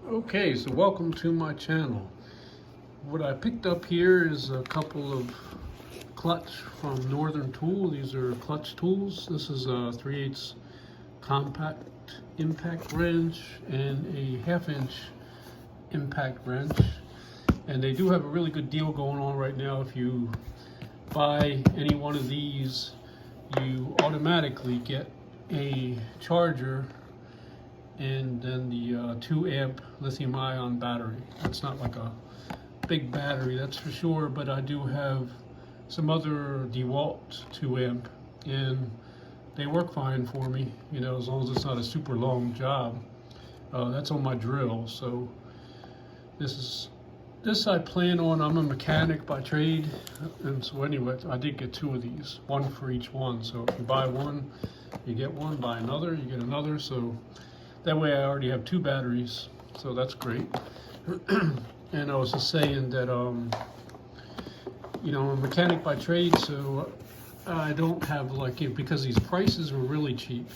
Okay, so welcome to my channel. What I picked up here is a couple of clutch from Northern Tool. These are clutch tools. This is a 3/8 compact impact wrench and a 1/2 inch impact wrench. And they do have a really good deal going on right now. If you buy any one of these, you automatically get a charger and then the 2 amp lithium ion battery. That's not like a big battery, that's for sure, but I do have some other DeWalt 2 amp and they work fine for me, you know, as long as it's not a super long job. That's on my drill. So this I plan on. I'm a mechanic by trade, and so anyway, I did get 2 of these, one for each one. So if you buy one, you get one, buy another, you get another. So that way I already have 2 batteries, so that's great. And I was just saying that, you know, I'm a mechanic by trade, so I don't have because these prices were really cheap,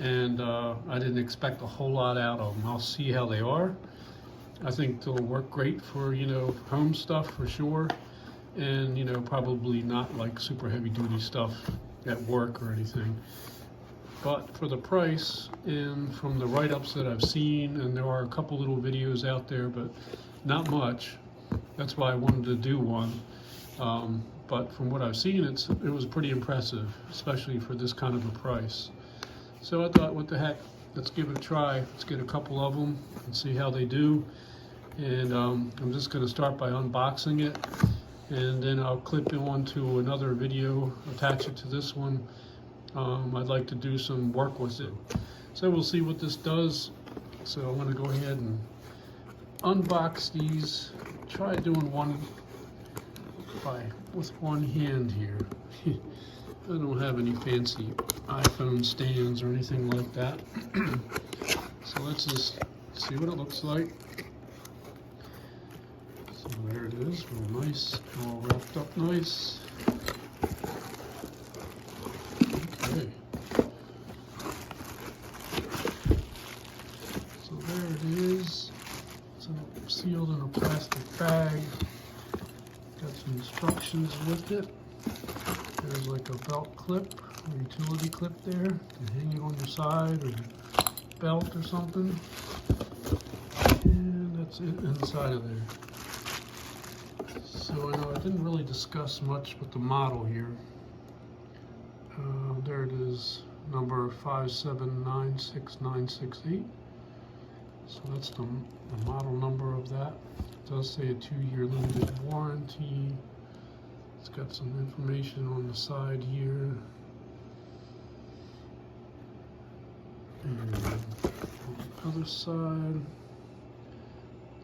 and I didn't expect a whole lot out of them. I'll see how they are. I think they'll work great for, you know, home stuff for sure, and, you know, probably not like super heavy duty stuff at work or anything. But for the price and from the write-ups that I've seen, and there are a couple little videos out there, but not much. That's why I wanted to do one. But from what I've seen, it was pretty impressive, especially for this kind of a price. So I thought, what the heck, let's give it a try. Let's get a couple of them and see how they do. And I'm just going to start by unboxing it, and then I'll clip it onto another video, attach it to this one. I'd like to do some work with it. So we'll see what this does. So I'm going to go ahead and unbox these. Try doing one with one hand here. I don't have any fancy iPhone stands or anything like that. So let's just see what it looks like. So there it is, real nice, all wrapped up nice. Okay. So there it is. It's sealed in a plastic bag. Got some instructions with it. There's like a belt clip, a utility clip there. You can hang it on your side or belt or something. And that's it inside of there. So I know I didn't really discuss much with the model here. There it is, number 5796968. So that's the model number of that. It does say a 2-year limited warranty. It's got some information on the side here. And on the other side,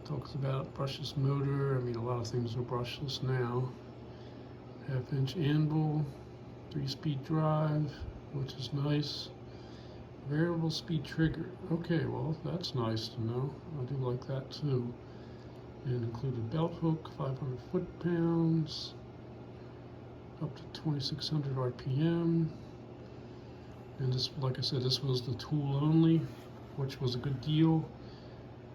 talks about brushless motor. I mean, a lot of things are brushless now. 1/2 inch anvil, 3-speed drive, which is nice. Variable speed trigger. Okay, well, that's nice to know. I do like that too. And included belt hook, 500 foot-pounds, up to 2,600 RPM. And this, like I said, this was the tool only, which was a good deal.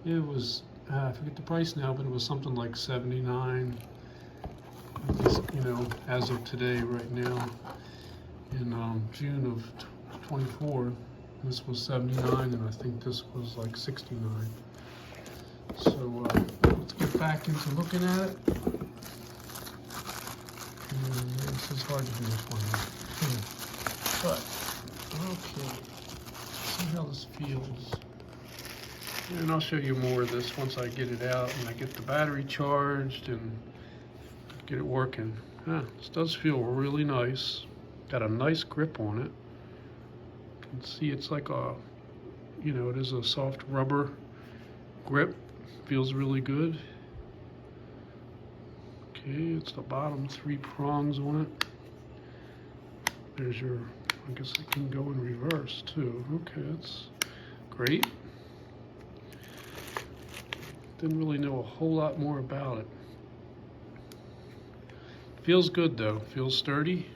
It was, I forget the price now, but it was something like $79. You know, as of today, right now, in June of 24, this was $79, and I think this was like $69. So let's get back into looking at it. And this is hard to do this one, but okay. See how this feels. And I'll show you more of this once I get it out and I get the battery charged and get it working. This does feel really nice. Got a nice grip on it. You can see it's like a, you know, it is a soft rubber grip. Feels really good. Okay, it's the bottom 3 prongs on it. There's your, I guess it can go in reverse too. Okay, that's great. Didn't really know a whole lot more about it. Feels good though, feels sturdy.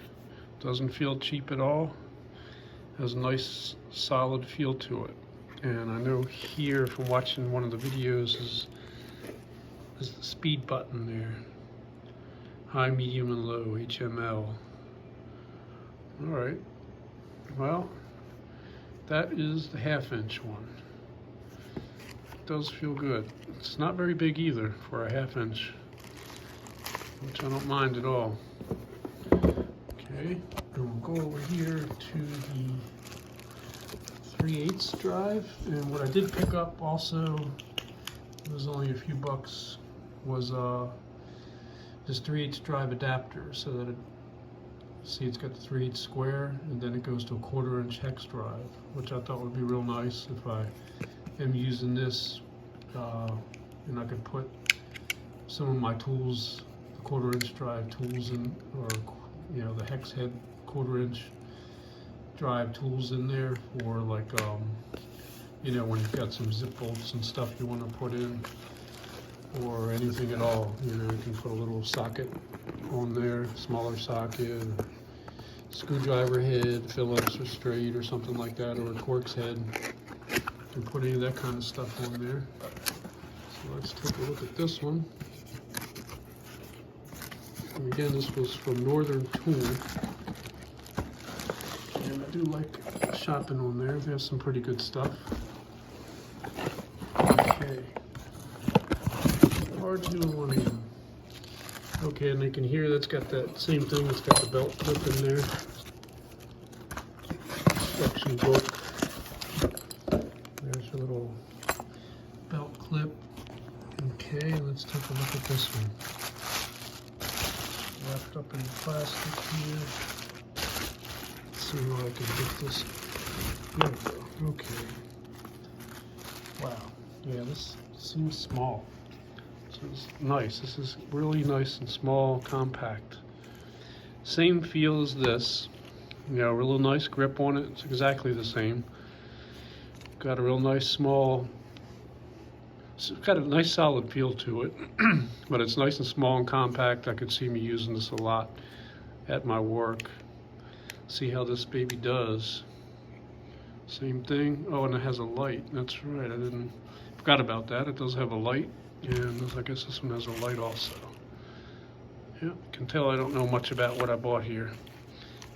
Doesn't feel cheap at all. Has a nice solid feel to it. And I know here from watching one of the videos is the speed button there. High, medium, and low, HML. All right, well, that is the 1/2" one. It does feel good. It's not very big either for a 1/2", which I don't mind at all. Okay, and we'll go over here to the 3/8 drive. And what I did pick up also, it was only a few bucks, was this 3/8 drive adapter, so that it, see, it's got the 3/8 square, and then it goes to a 1/4" hex drive, which I thought would be real nice if I am using this, and I could put some of my tools, the 1/4" drive tools in, or the hex head 1/4" drive tools in there for, like, when you've got some zip bolts and stuff you want to put in, or anything at all. You can put a little socket on there, smaller socket, or screwdriver head, Phillips or straight or something like that, or a Torx head. You can put any of that kind of stuff on there. So let's take a look at this one. And again, this was from Northern Tool. And I do like shopping on there. They have some pretty good stuff. Okay. Large aluminum. Okay, and you can hear that's got that same thing. It's got the belt clip in there. Instruction book. There's your little belt clip. Okay, let's take a look at this one. Wrapped up in plastic here. Let's see how I can get this. There we go. Okay. Wow. Yeah, this seems small. This is nice. This is really nice and small, compact. Same feel as this. Real nice grip on it. It's exactly the same. Got a real nice small, it's got a nice solid feel to it, but it's nice and small and compact. I could see me using this a lot at my work. See how this baby does. Same thing. Oh, and it has a light. That's right. Forgot about that. It does have a light, and I guess this one has a light also. Yeah, you can tell I don't know much about what I bought here.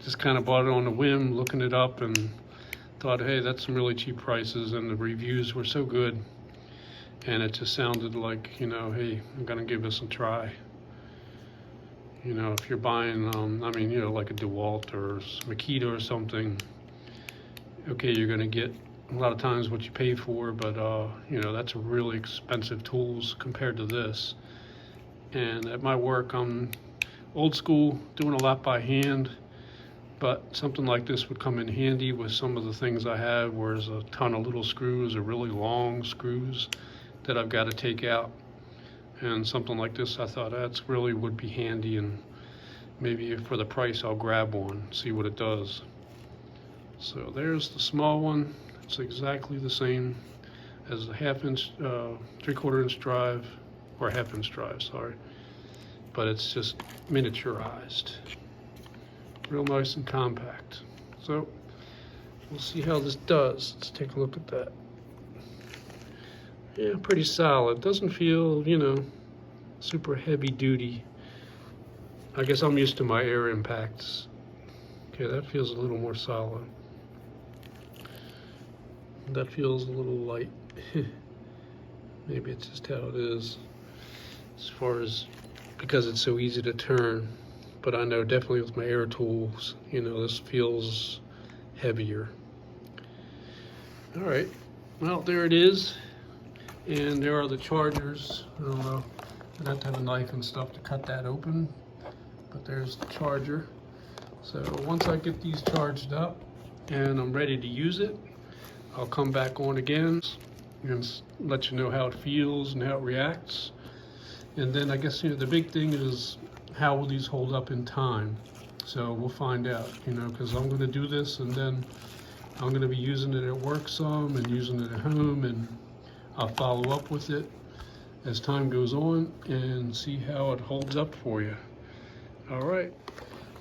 Just kind of bought it on a whim, looking it up, and thought, hey, that's some really cheap prices, and the reviews were so good, and it just sounded like, hey, I'm gonna give this a try. If you're buying, like a DeWalt or Makita or something, okay, you're gonna get a lot of times what you pay for, but that's really expensive tools compared to this. And at my work, I'm old school, doing a lot by hand. But something like this would come in handy with some of the things I have, where there's a ton of little screws or really long screws that I've got to take out. And something like this, I thought that's really would be handy, and maybe for the price I'll grab one, see what it does. So there's the small one. It's exactly the same as the 1/2", 3/4" drive, or 1/2" drive, sorry. But it's just miniaturized. Real nice and compact. So we'll see how this does. Let's take a look at that. Yeah, pretty solid. Doesn't feel, super heavy duty. I guess I'm used to my air impacts. Okay, that feels a little more solid. That feels a little light. Maybe it's just how it is, as far as, because it's so easy to turn. But I know definitely with my air tools, this feels heavier. All right, well, there it is. And there are the chargers. I don't know, I'd have to have a knife and stuff to cut that open, but there's the charger. So once I get these charged up and I'm ready to use it, I'll come back on again and let you know how it feels and how it reacts. And then I guess, the big thing is, how will these hold up in time? So we'll find out, because I'm going to do this, and then I'm going to be using it at work some, and using it at home, and I'll follow up with it as time goes on and see how it holds up for you. All right,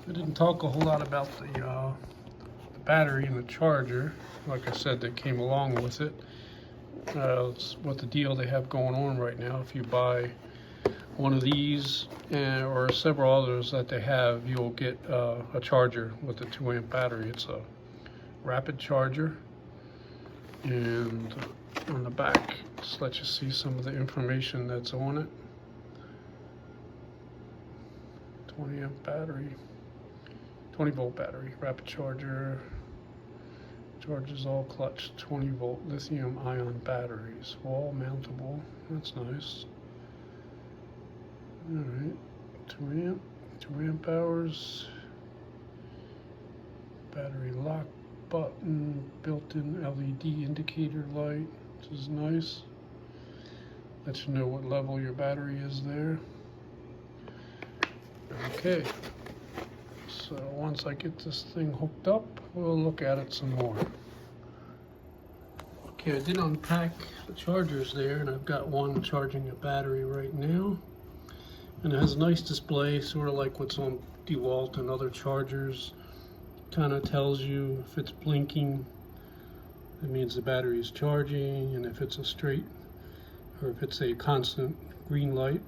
I didn't talk a whole lot about the battery and the charger. Like I said, that came along with it. It's what the deal they have going on right now. If you buy one of these or several others that they have, you'll get a charger with a 2-amp battery. It's a rapid charger, and on the back just let you see some of the information that's on it. 20-amp battery, 20-volt battery, rapid charger, charges all clutch 20-volt lithium-ion batteries, wall mountable. That's nice. All right, 2 amp hours, battery lock button, built-in LED indicator light, which is nice. Lets you know what level your battery is there. Okay, so once I get this thing hooked up, we'll look at it some more. Okay, I did unpack the chargers there, and I've got one charging a battery right now. And it has a nice display, sort of like what's on DeWalt and other chargers. Kind of tells you if it's blinking, it means the battery is charging, and if it's a straight, or if it's a constant green light,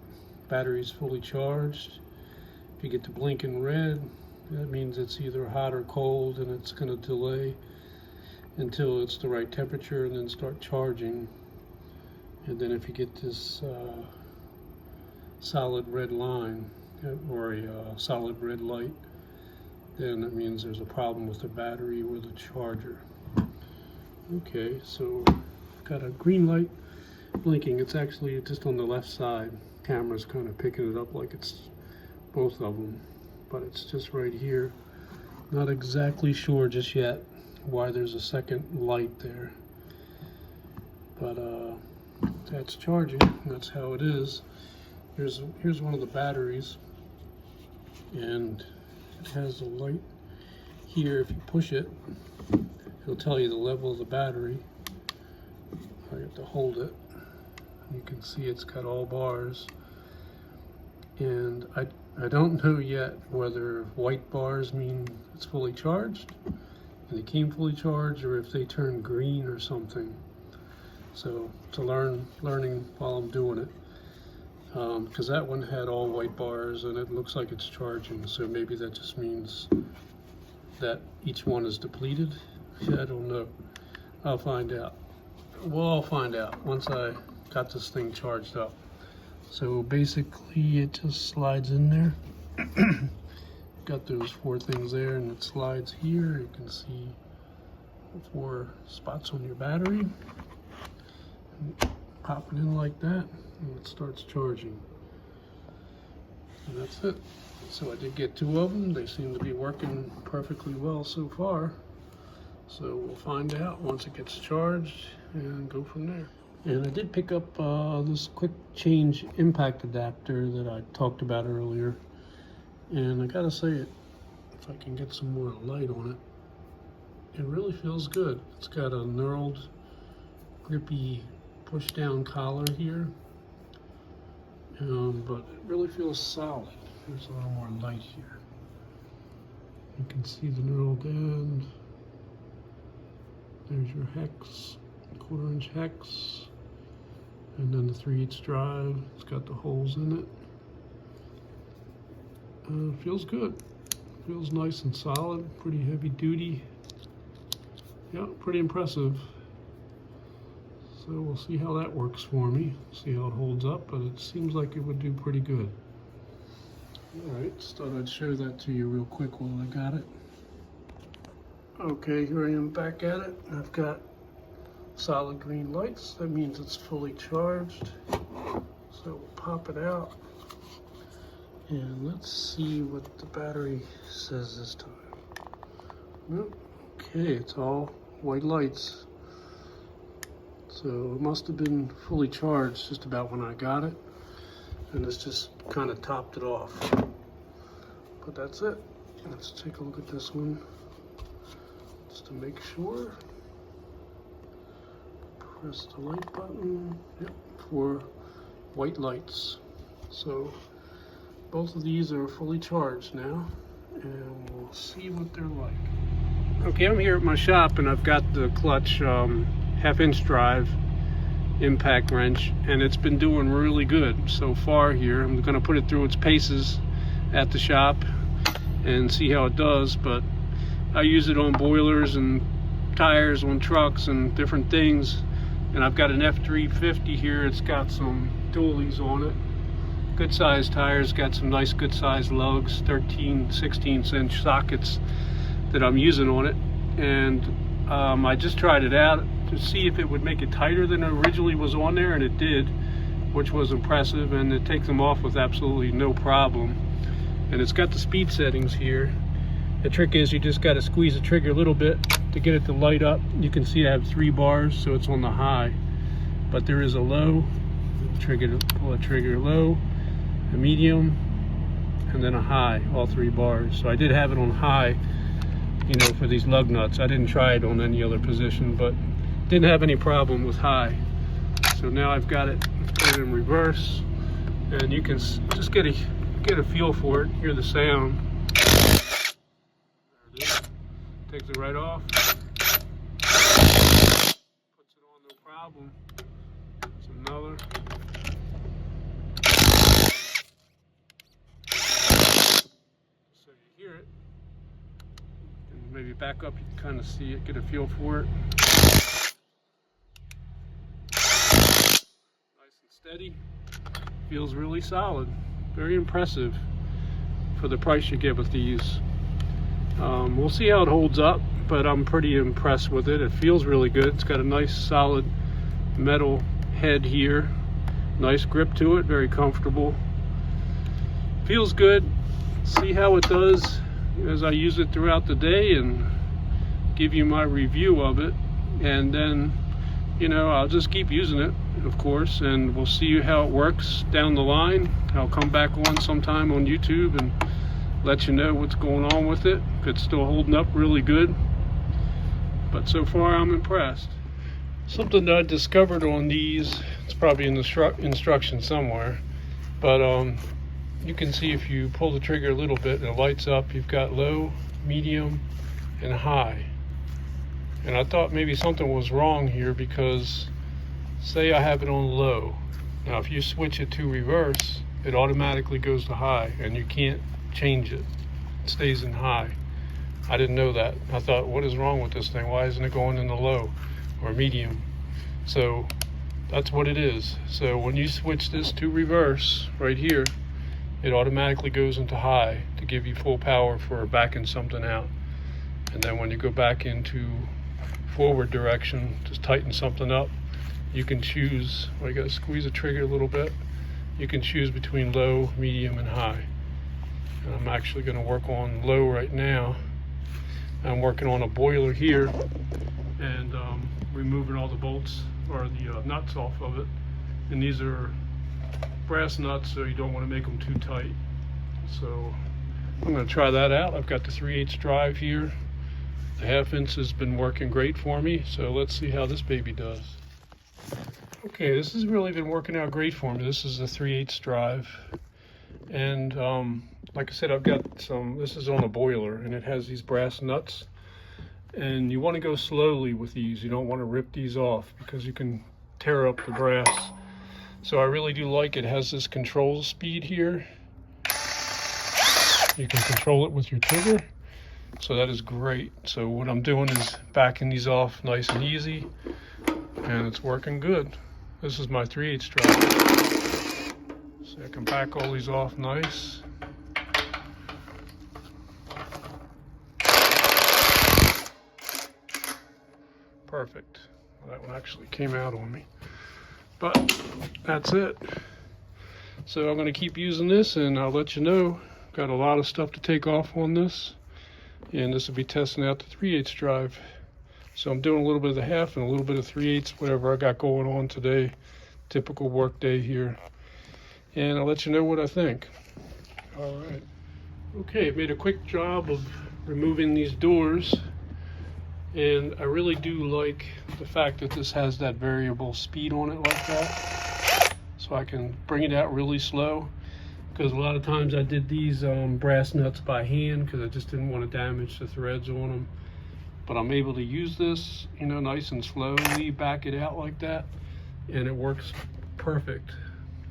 battery is fully charged. If you get to blinking red, that means it's either hot or cold, and it's going to delay until it's the right temperature and then start charging. And then if you get this solid red line or a solid red light, then it means there's a problem with the battery or the charger. Okay, so I've got a green light blinking. It's actually just on the left side. Camera's kind of picking it up like it's both of them, but it's just right here. Not exactly sure just yet why there's a second light there, but that's charging. That's how it is. Here's one of the batteries, and it has a light here. If you push it, it'll tell you the level of the battery. I have to hold it. You can see it's got all bars, and I don't know yet whether white bars mean it's fully charged and it came fully charged, or if they turn green or something. So to learning while I'm doing it. Because that one had all white bars and it looks like it's charging, so maybe that just means that each one is depleted. I don't know. I'll find out. Well, I'll find out once I got this thing charged up. So basically it just slides in there. Got those 4 things there, and it slides here. You can see the 4 spots on your battery. Pop it in like that, and it starts charging. And that's it. So I did get 2 of them. They seem to be working perfectly well so far. So we'll find out once it gets charged and go from there. And I did pick up this quick change impact adapter that I talked about earlier. And I gotta say, if I can get some more light on it, it really feels good. It's got a knurled, grippy push-down collar here, but it really feels solid. There's a little more light here. You can see the knurled end. There's your hex, 1/4-inch hex, and then the 3/8 drive. It's got the holes in it. Feels good. Feels nice and solid, pretty heavy duty. Yeah, pretty impressive. So we'll see how that works for me, see how it holds up, but it seems like it would do pretty good. Alright, just thought I'd show that to you real quick while I got it. Okay, here I am back at it. I've got solid green lights. That means it's fully charged. So we'll pop it out. And let's see what the battery says this time. Okay, it's all white lights. So it must have been fully charged just about when I got it. And this just kind of topped it off. But that's it. Let's take a look at this one just to make sure. Press the light button. Yep, for white lights. So both of these are fully charged now, and we'll see what they're like. Okay, I'm here at my shop, and I've got the Clutch 1/2-inch drive, impact wrench, and it's been doing really good so far here. I'm going to put it through its paces at the shop and see how it does, but I use it on boilers and tires on trucks and different things. And I've got an F350 here. It's got some dualies on it, good sized tires, got some nice good sized lugs, 13/16" sockets that I'm using on it. And I just tried it out to see if it would make it tighter than it originally was on there, and it did, which was impressive, and it takes them off with absolutely no problem. And it's got the speed settings here. The trick is you just got to squeeze the trigger a little bit to get it to light up. You can see I have 3 bars, so it's on the high, but there is a low trigger, pull a trigger low, a medium, and then a high, all 3 bars. So I did have it on high, you know, for these lug nuts. I didn't try it on any other position, but didn't have any problem with high. So now I've got it, put it in reverse, and you can just get a feel for it, hear the sound. There it is. Takes it right off. Puts it on, no problem. It's another. So you hear it. And maybe back up, you can kind of see it, get a feel for it. Nice and steady. Feels really solid. Very impressive for the price you get with these. We'll see how it holds up, but I'm pretty impressed with it. It feels really good. It's got a nice solid metal head here. Nice grip to it, very comfortable. Feels good. See how it does as I use it throughout the day and give you my review of it. And then, you know, I'll just keep using it, of course, and we'll see how it works down the line. I'll come back on sometime on YouTube and let you know what's going on with it, if it's still holding up really good. But so far I'm impressed. Something that I discovered on these, it's probably in the instructions somewhere, but you can see if you pull the trigger a little bit and it lights up, you've got low, medium, and high. And I thought maybe something was wrong here, because say I have it on low. Now if you switch it to reverse, it automatically goes to high, and you can't change it. It stays in high. I didn't know that. I thought, what is wrong with this thing? Why isn't it going in the low or medium? So that's what it is. So when you switch this to reverse right here, it automatically goes into high to give you full power for backing something out. And then when you go back into forward direction, just tighten something up, you can choose, well, you gotta squeeze the trigger a little bit. You can choose between low, medium, and high. And I'm actually going to work on low right now. I'm working on a boiler here and removing all the bolts or the nuts off of it. And these are brass nuts, so you don't want to make them too tight. So I'm going to try that out. I've got the 3/8 drive here. The 1/2 inch has been working great for me, so let's see how this baby does. Okay, this has really been working out great for me. This is the 3/8 drive. And like I said, I've got some, this is on a boiler, and it has these brass nuts. And you want to go slowly with these. You don't want to rip these off, because you can tear up the brass. So I really do like it. It has this control speed here. You can control it with your trigger. So that is great. So what I'm doing is backing these off nice and easy, and it's working good. This is my 3/8 drive. So I can back all these off nice. Perfect. Well, that one actually came out on me. But that's it. So I'm going to keep using this, and I'll let you know. Got a lot of stuff to take off on this. And this will be testing out the 3/8 drive. So I'm doing a little bit of the 1/2 and a little bit of 3/8, whatever I got going on today. Typical work day here. And I'll let you know what I think. All right. Okay, I made a quick job of removing these doors. And I really do like the fact that this has that variable speed on it like that. So I can bring it out really slow. Because a lot of times I did these brass nuts by hand, because I just didn't want to damage the threads on them. But I'm able to use this, you know, nice and slowly back it out like that. and it works perfect.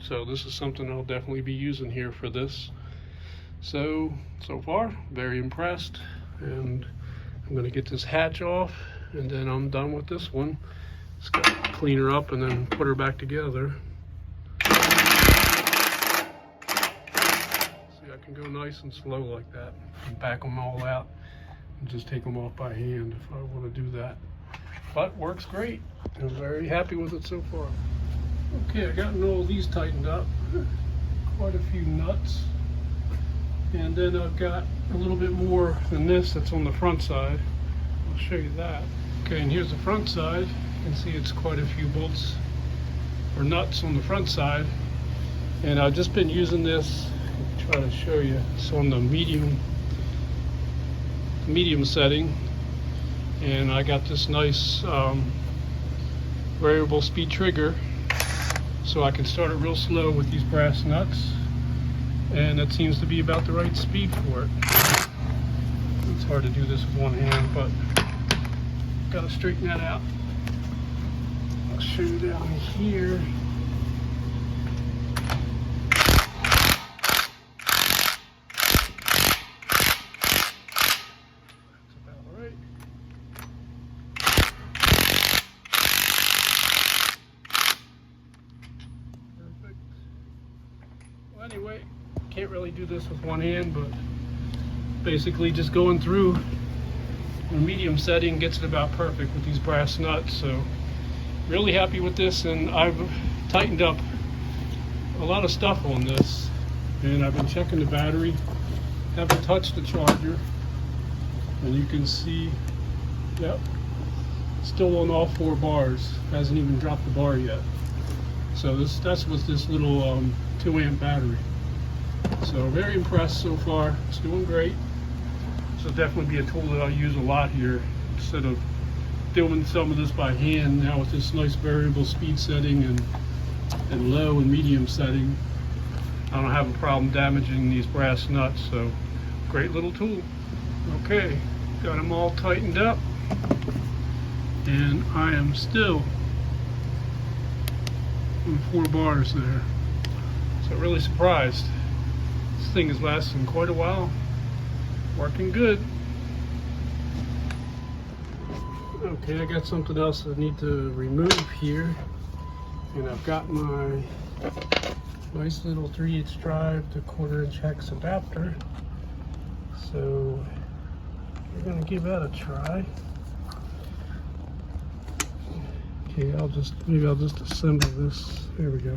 So this is something I'll definitely be using here for this. So far, very impressed, and I'm gonna get this hatch off, and then I'm done with this one. Just gotta clean her up and then put her back together. See, I can go nice and slow like that and back them all out and just take them off by hand if I want to do that. But works great. I'm very happy with it so far. Okay, I gotten all these tightened up. Quite a few nuts. And then I've got a little bit more than this that's on the front side. I'll show you that. Okay, and here's the front side. You can see it's quite a few bolts or nuts on the front side. And I've just been using this, I'll try to show you. It's on the medium setting. And I got this nice variable speed trigger, so I can start it real slow with these brass nuts, and that seems to be about the right speed for it. It's hard to do this with one hand, but got to straighten that out. I'll show you down here. That's about right. Anyway, can't really do this with one hand, but basically just going through the medium setting gets it about perfect with these brass nuts. So really happy with this, and I've tightened up a lot of stuff on this, and I've been checking the battery, haven't touched the charger, and you can see, yep, still on all 4 bars, hasn't even dropped the bar yet. So that's with this little 2 amp battery. So very impressed so far. It's doing great. So definitely be a tool that I'll use a lot here, instead of doing some of this by hand. Now with this nice variable speed setting and low and medium setting, I don't have a problem damaging these brass nuts. So great little tool. Okay, got them all tightened up, and I am still on 4 bars there. So really surprised. This thing is lasting quite a while. Working good. Okay, I got something else I need to remove here. And I've got my nice little 3/8 drive to 1/4" hex adapter. So we're gonna give that a try. Okay, maybe I'll just assemble this. There we go.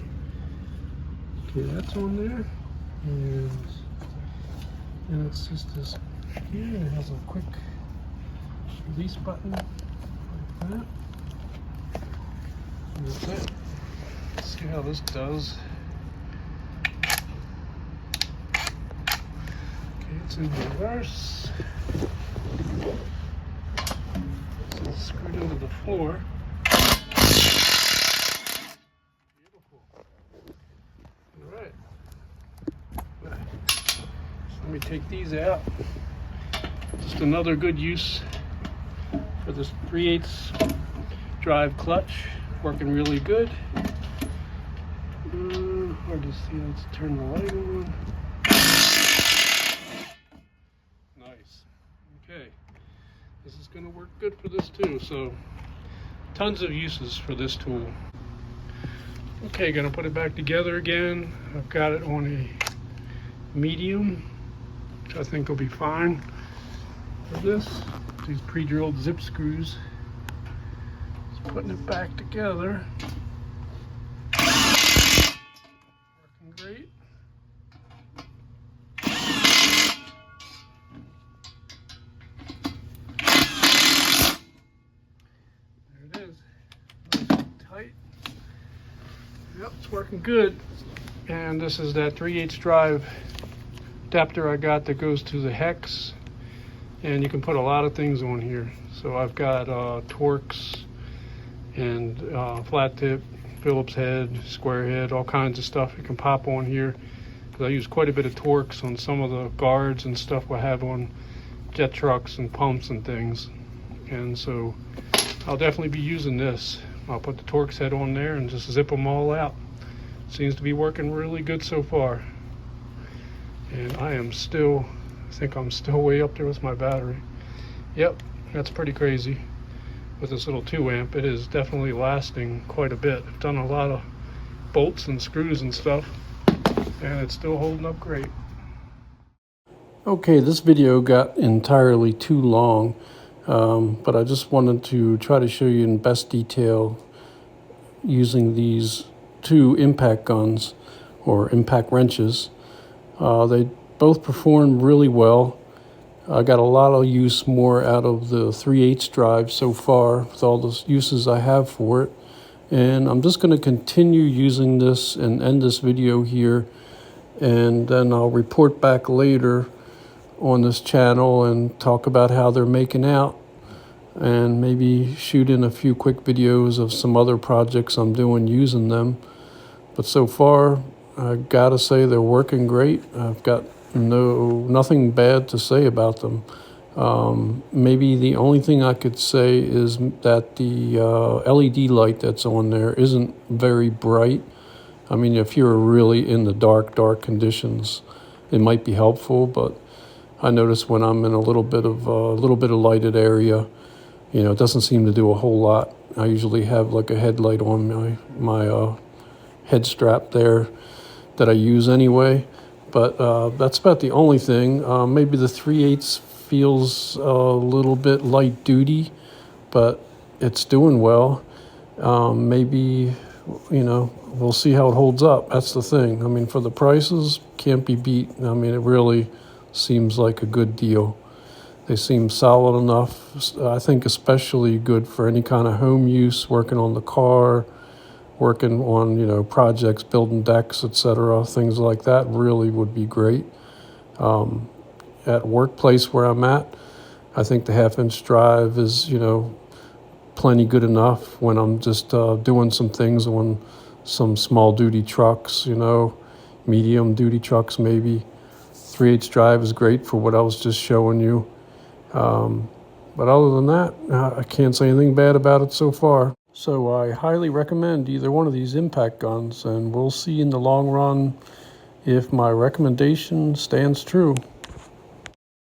Okay, that's on there, and it's just this here. It has a quick release button like that. And that's it. Let's see how this does. Okay, it's in reverse. So it's screwed into the floor. Let me take these out. Just another good use for this 3/8 drive clutch. Working really good. Hard to see. Let's turn the light on. Nice. Okay. This is going to work good for this too. So tons of uses for this tool. Okay, gonna put it back together again. I've got it on a medium, which I think will be fine for this. These pre-drilled zip screws. Just putting it back together. Working great. There it is. Nice and tight. Yep, it's working good. And this is that 3/8 drive adapter I got that goes to the hex, and you can put a lot of things on here. So I've got Torx and flat tip, Phillips head, square head, all kinds of stuff you can pop on here, because I use quite a bit of Torx on some of the guards and stuff I have on jet trucks and pumps and things. And so I'll definitely be using this I'll put the Torx head on there and just zip them all out. Seems to be working really good so far. And I think I'm still way up there with my battery. Yep, that's pretty crazy. With this little 2 amp, it is definitely lasting quite a bit. I've done a lot of bolts and screws and stuff, and it's still holding up great. Okay, this video got entirely too long, but I just wanted to try to show you in best detail using these 2 impact guns or impact wrenches. They both perform really well. I got a lot of use more out of the 3/8 drive so far with all the uses I have for it. And I'm just going to continue using this and end this video here. And then I'll report back later on this channel and talk about how they're making out. And maybe shoot in a few quick videos of some other projects I'm doing using them. But so far, I gotta say they're working great. I've got nothing bad to say about them. Maybe the only thing I could say is that the LED light that's on there isn't very bright. I mean, if you're really in the dark conditions, it might be helpful. But I notice when I'm in a little bit of lighted area, it doesn't seem to do a whole lot. I usually have like a headlight on my head strap there that I use anyway. But that's about the only thing. Maybe the 3/8 feels a little bit light duty, but it's doing well. Maybe, we'll see how it holds up. That's the thing. I mean, for the prices, can't be beat. I mean, it really seems like a good deal. They seem solid enough. I think especially good for any kind of home use, working on the car, working on, projects, building decks, etc., things like that really would be great. At workplace where I'm at, I think the 1/2-inch drive is, plenty good enough when I'm just doing some things on some small duty trucks, medium duty trucks maybe. 3/8 drive is great for what I was just showing you. But other than that, I can't say anything bad about it so far. So I highly recommend either one of these impact guns, and we'll see in the long run if my recommendation stands true.